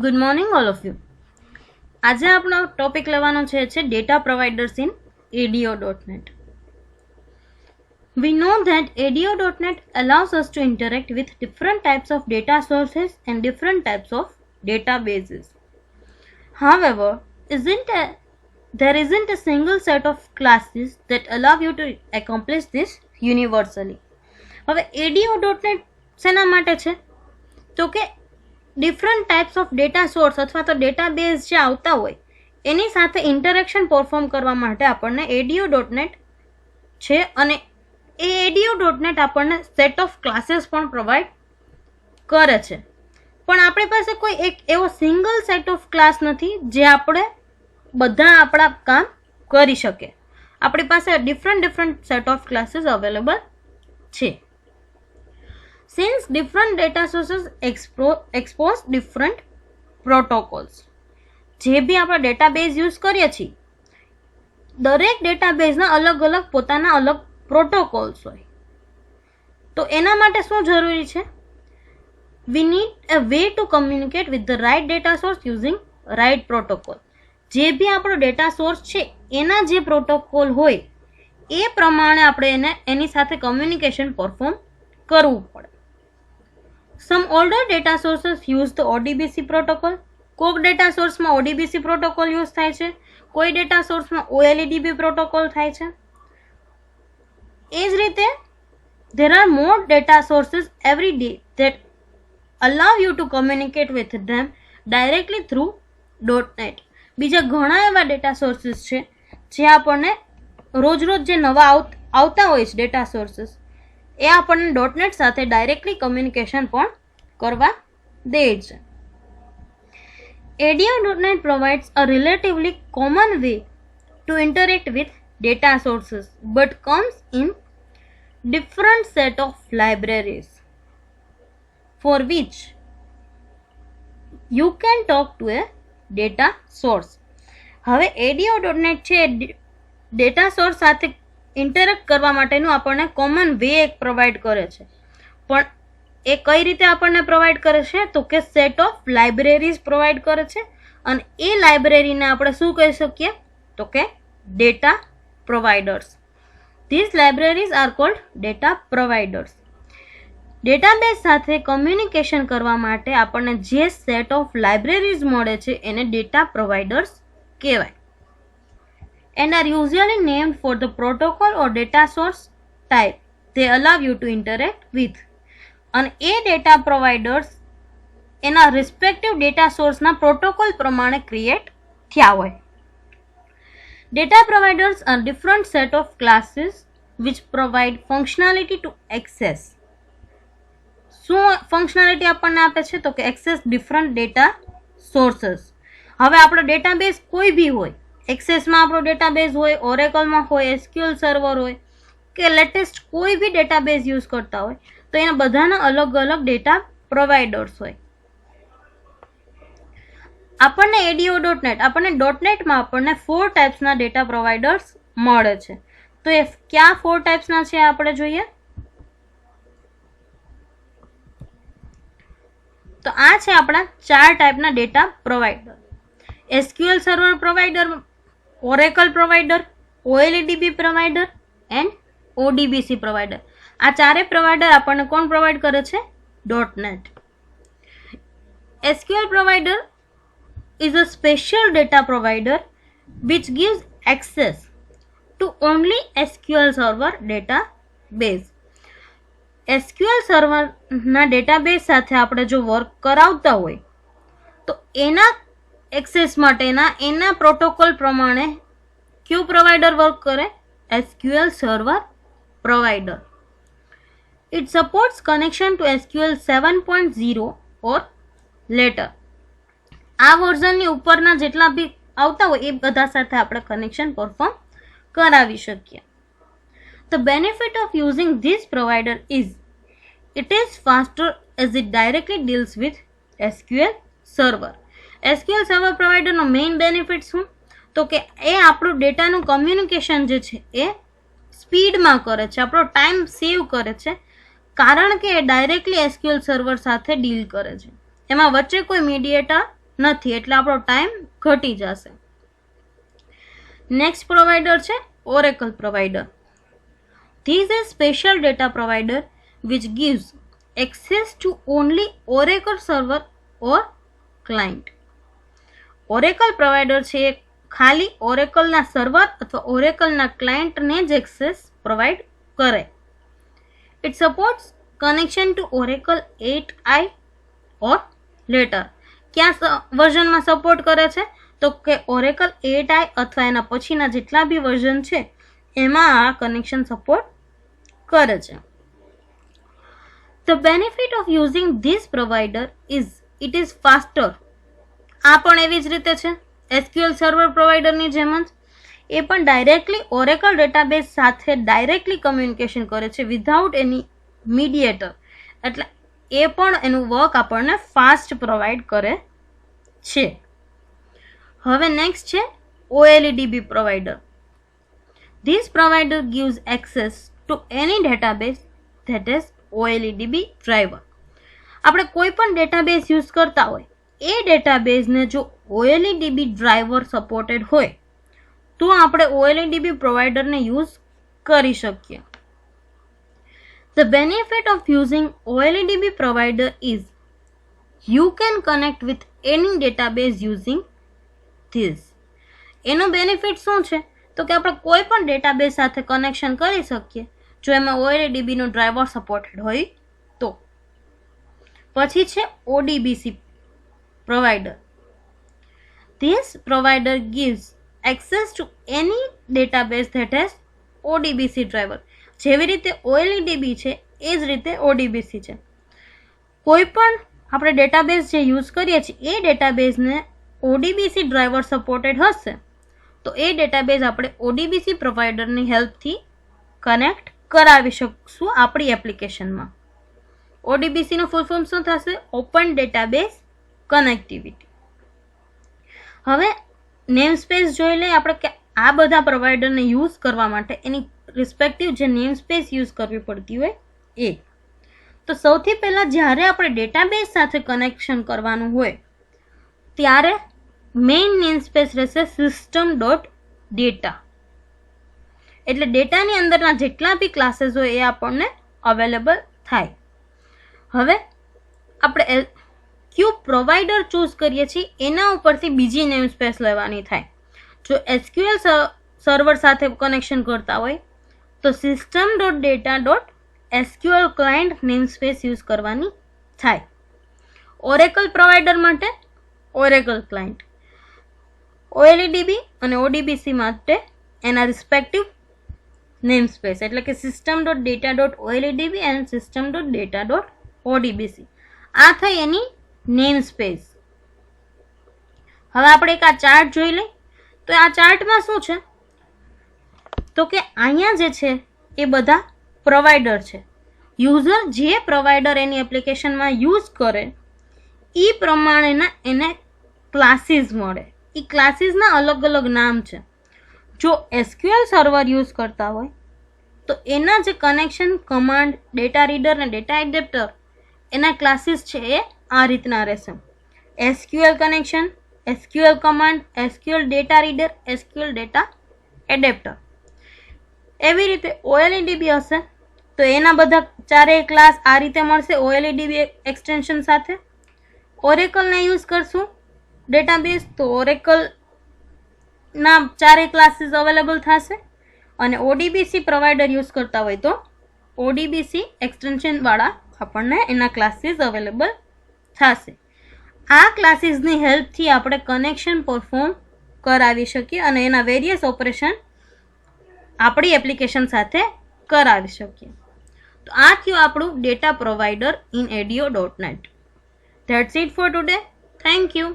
Good morning, all of you. આજે આપણો topic લેવાનો છે data providers in ADO.NET. We know that ADO.NET allows us to interact with different types of data sources and different types of databases. However, there isn't a single set of classes that allow you to accomplish this universally. હવે ADO.NET શેના માટે છે? તો કે different types of data source અથવા તો database જે આવતા હોય એની સાથે ઇન્ટરેક્શન પરફોર્મ કરવા માટે આપણને ADO.NET છે અને એ ADO.NET આપણને સેટ ઓફ ક્લાસીસ પણ પ્રોવાઈડ કરે છે. પણ આપણી પાસે કોઈ એક એવો સિંગલ સેટ ઓફ ક્લાસ નથી જે આપણે બધા આપણા કામ કરી શકે. આપણી પાસે different set of classes available છે. Since different data sources expose different protocols, જે બી આપણે ડેટાબેઝ યુઝ કરીએ છીએ દરેક ડેટાબેઝના અલગ અલગ પોતાના અલગ પ્રોટોકોલ્સ હોય. તો એના માટે શું જરૂરી છે? We need a way to communicate with the right data source using right protocol. જે બી આપણો ડેટા સોર્સ છે એના જે પ્રોટોકોલ હોય એ પ્રમાણે આપણે એની સાથે કમ્યુનિકેશન પરફોર્મ કરવું પડે. Some older data sources use the ODBC protocol. કોઈક ડેટા સોર્સમાં ODBC પ્રોટોકોલ યુઝ થાય છે, કોઈ ડેટા સોર્સમાં OLEDB પ્રોટોકોલ થાય છે. એ જ રીતે there are more data sources every day that allow you to communicate with them directly through .NET. બીજા ઘણા એવા ડેટા સોર્સિસ છે જે આપણને રોજ જે નવા આવતા હોય છે ડેટા સોર્સિસ એ આપણને .NET સાથે ડાયરેક્ટલી કમ્યુનિકેશન પણ કરવા દે છે. ADO.NET provides a relatively common way to interact with data sources but comes in different set of libraries for which you can talk to a data source. હવે ADO.NET છે data source સાથે interact કરવા માટેનું આપણને common way એક provide કરે છે. પણ એ કઈ રીતે આપણને પ્રોવાઈડ કરે છે? તો કે સેટ ઓફ લાઇબ્રેરીઝ પ્રોવાઈડ કરે છે અને એ લાઇબ્રેરીને આપણે શું કહી શકીએ? તો કે data providers. This libraries are called data providers. Database સાથે કમ્યુનિકેશન કરવા માટે આપણને જે સેટ ઓફ લાઇબ્રેરીઝ મળે છે એને ડેટા પ્રોવાઇડર્સ કહેવાય. And are usually named for the protocol or data source type they allow you to interact with. And a data providers એના respective data source ના protocol પ્રમાણે create થયા હોય. Data providers are different set of classes which provide functionality to access. શું functionality આપણને આપે છે? તો કે access different data sources. હવે આપણો ડેટાબેઝ કોઈ બી હોય, એક્સેસમાં આપણો ડેટાબેઝ હોય, ઓરેકલમાં હોય, SQL સર્વર હોય કે લેટેસ્ટ કોઈ બી ડેટાબેઝ યુઝ કરતા હોય તો એના બધાના અલગ અલગ ડેટા પ્રોવાઇડર્સ હોય. આપણને ADO.NET આપણને .NETમાં આપણને 4 ટાઈપ્સના ડેટા પ્રોવાઇડર્સ મળે છે. તો એ ક્યાં 4 ટાઈપ્સના છે આપણે જોઈએ. તો આ છે આપણા 4 ટાઈપના data provider. SQL server provider, Oracle provider, OLEDB provider and ODBC provider. આ ચારે પ્રોવાઇડર આપણને કોણ પ્રોવાઈડ કરે છે? .NET. SQL provider is a special data provider which gives access to only SQL server database. SQL server ના database સાથે આપણે જો વર્ક કરાવતા હોય તો એના એક્સેસ માટેના એના પ્રોટોકોલ પ્રમાણે ક્યુ પ્રોવાઈડર વર્ક કરે? SQL server provider. It supports connection to SQL 7.0 or later. આ વર્ઝનની ઉપરના જેટલા બી આવતા હોય એ બધા સાથે આપણે કનેક્શન પરફોર્મ કરાવી શકીએ. The benefit of using this provider is it is faster as it directly deals with SQL server. SQL server પ્રોવાઈડરનો મેઇન બેનિફિટ શું? તો કે એ આપણું ડેટાનું કમ્યુનિકેશન જે છે એ સ્પીડમાં કરે છે, આપણો ટાઈમ સેવ કરે છે, કારણ કે એ ડાયરેક્ટલી SQL સર્વર સાથે ડીલ કરે છે. એમાં વચ્ચે કોઈ મીડિયેટર નથી, એટલે આપણો ટાઈમ ઘટી જશે. નેક્સ્ટ પ્રોવાઈડર છે Oracle provider. This is special data provider which gives access to only Oracle server or client. Oracle provider છે ખાલી ઓરેકલના સર્વર અથવા ઓરેકલના ક્લાયન્ટને જ એક્સેસ પ્રોવાઈડ કરે. It supports connection to Oracle 8i or later. ક્યાં વર્ઝનમાં support કરે છે? તો કે ઓરેકલ 8i અથવા એના પછીના જેટલા બી વર્ઝન છે એમાં આ કનેક્શન સપોર્ટ કરે છે. The benefit of using this provider is it is faster. આ પણ એવી જ રીતે છે SQL સર્વર પ્રોવાઈડરની જેમ જ. એ પણ ડાયરેક્ટલી ઓરેકલ ડેટાબેઝ સાથે ડાયરેક્ટલી કમ્યુનિકેશન કરે છે વિધાઉટ એની મીડિયેટર, એટલે એ પણ એનું વર્ક આપણને ફાસ્ટ પ્રોવાઈડ કરે છે. હવે નેક્સ્ટ છે OLEDB provider. This provider gives access to any database that is OLEDB driver. આપણે કોઈ પણ ડેટાબેઝ યુઝ કરતા હોય એ ડેટાબેઝને જો OLEDB ડ્રાઈવર સપોર્ટેડ હોય તો આપણે OLEDB પ્રોવાઈડરને યુઝ કરી શકીએ. The benefit of using OLEDB provider is you can connect with any database using this. એનો બેનિફિટ શું છે? તો કે આપણે કોઈ પણ ડેટાબેઝ સાથે કનેક્શન કરી શકીએ જો એમાં OLEDB નો ડ્રાઈવર સપોર્ટેડ હોય તો. પછી છે ODBC provider. This provider gives access to any database that has ODBC driver. જેવી રીતે OLEDB છે એ જ રીતે ODBC છે. કોઈ પણ આપણે ડેટાબેઝ જે યુઝ કરીએ છીએ એ ડેટાબેઝને ODBC ડ્રાઈવર સપોર્ટેડ હશે તો એ ડેટાબેઝ આપણે ODBC પ્રોવાઈડરની હેલ્પથી કનેક્ટ કરાવી શકશું આપણી એપ્લિકેશનમાં. ODBC નો ફૂલ ફોર્મ શું થશે? Open database connectivity. હવે નેમ સ્પેસ જોઈ લઈએ આપણે કે આ બધા પ્રોવાઈડરને યુઝ કરવા માટે એની રિસ્પેક્ટિવ જે નેમ સ્પેસ યુઝ કરવી પડતી હોય એ. તો સૌથી પહેલાં જ્યારે આપણે ડેટાબેઝ સાથે કનેક્શન કરવાનું હોય ત્યારે મેઇન નેમ સ્પેસ રહેશે system.data. એટલે ડેટાની અંદરના જેટલા બી ક્લાસીસ હોય એ આપણને અવેલેબલ થાય. હવે આપણે ક્યુ પ્રોવાઈડર ચૂઝ કરીએ છીએ એના ઉપરથી બીજી નેમ સ્પેસ લેવાની થાય. જો SQL સર્વર સાથે કનેક્શન કરતા હોય તો system.data.sql client name space use કરવાની થાય. ઓરેકલ પ્રોવાઈડર માટે ઓરેકલ ક્લાયન્ટ, OLEDB અને ODBC માટે એના રિસ્પેક્ટિવ નેમ સ્પેસ એટલે કે system.data.OLEDB એન્ડ system.data.ODBC. આ થઈ એની નેમ સ્પેસ. હવે આપણે એક આ ચાર્ટ જોઈ લઈએ. તો આ ચાર્ટમાં શું છે તો કે અહીંયા જે છે એ બધા પ્રોવાઈડર છે. યુઝર જે પ્રોવાઈડર એની એપ્લિકેશનમાં યુઝ કરે એ પ્રમાણેના એને ક્લાસીસ મળે. એ ક્લાસીસના અલગ અલગ નામ છે. જો SQL સર્વર યુઝ કરતા હોય તો એના જે કનેક્શન કમાન્ડ, ડેટા રીડર અને ડેટા એડેપ્ટર એના ક્લાસીસ છે એ આ રીતના રહેશે. SQL connection, SQL command, SQL data reader, SQL data adapter. એવી રીતે OLEDB હશે તો એના બધા ચારેય ક્લાસ આ રીતે મળશે OLEDB એક્સટેન્શન સાથે. ઓરેકલને યુઝ કરશું ડેટાબેઝ તો ઓરેકલના ચારેય ક્લાસીસ અવેલેબલ થશે. અને ODBC પ્રોવાઈડર યુઝ કરતા હોય તો ODBC એક્સટેન્શનવાળા આપણને એના ક્લાસીસ અવેલેબલ થશે. આ ક્લાસીસની હેલ્પથી આપણે કનેક્શન પરફોર્મ કરાવી શકીએ અને એના વેરિયસ ઓપરેશન આપણી એપ્લિકેશન સાથે કરાવી શકીએ. તો આ થયું આપણું data provider in ADO.NET. That's it for today. Thank you.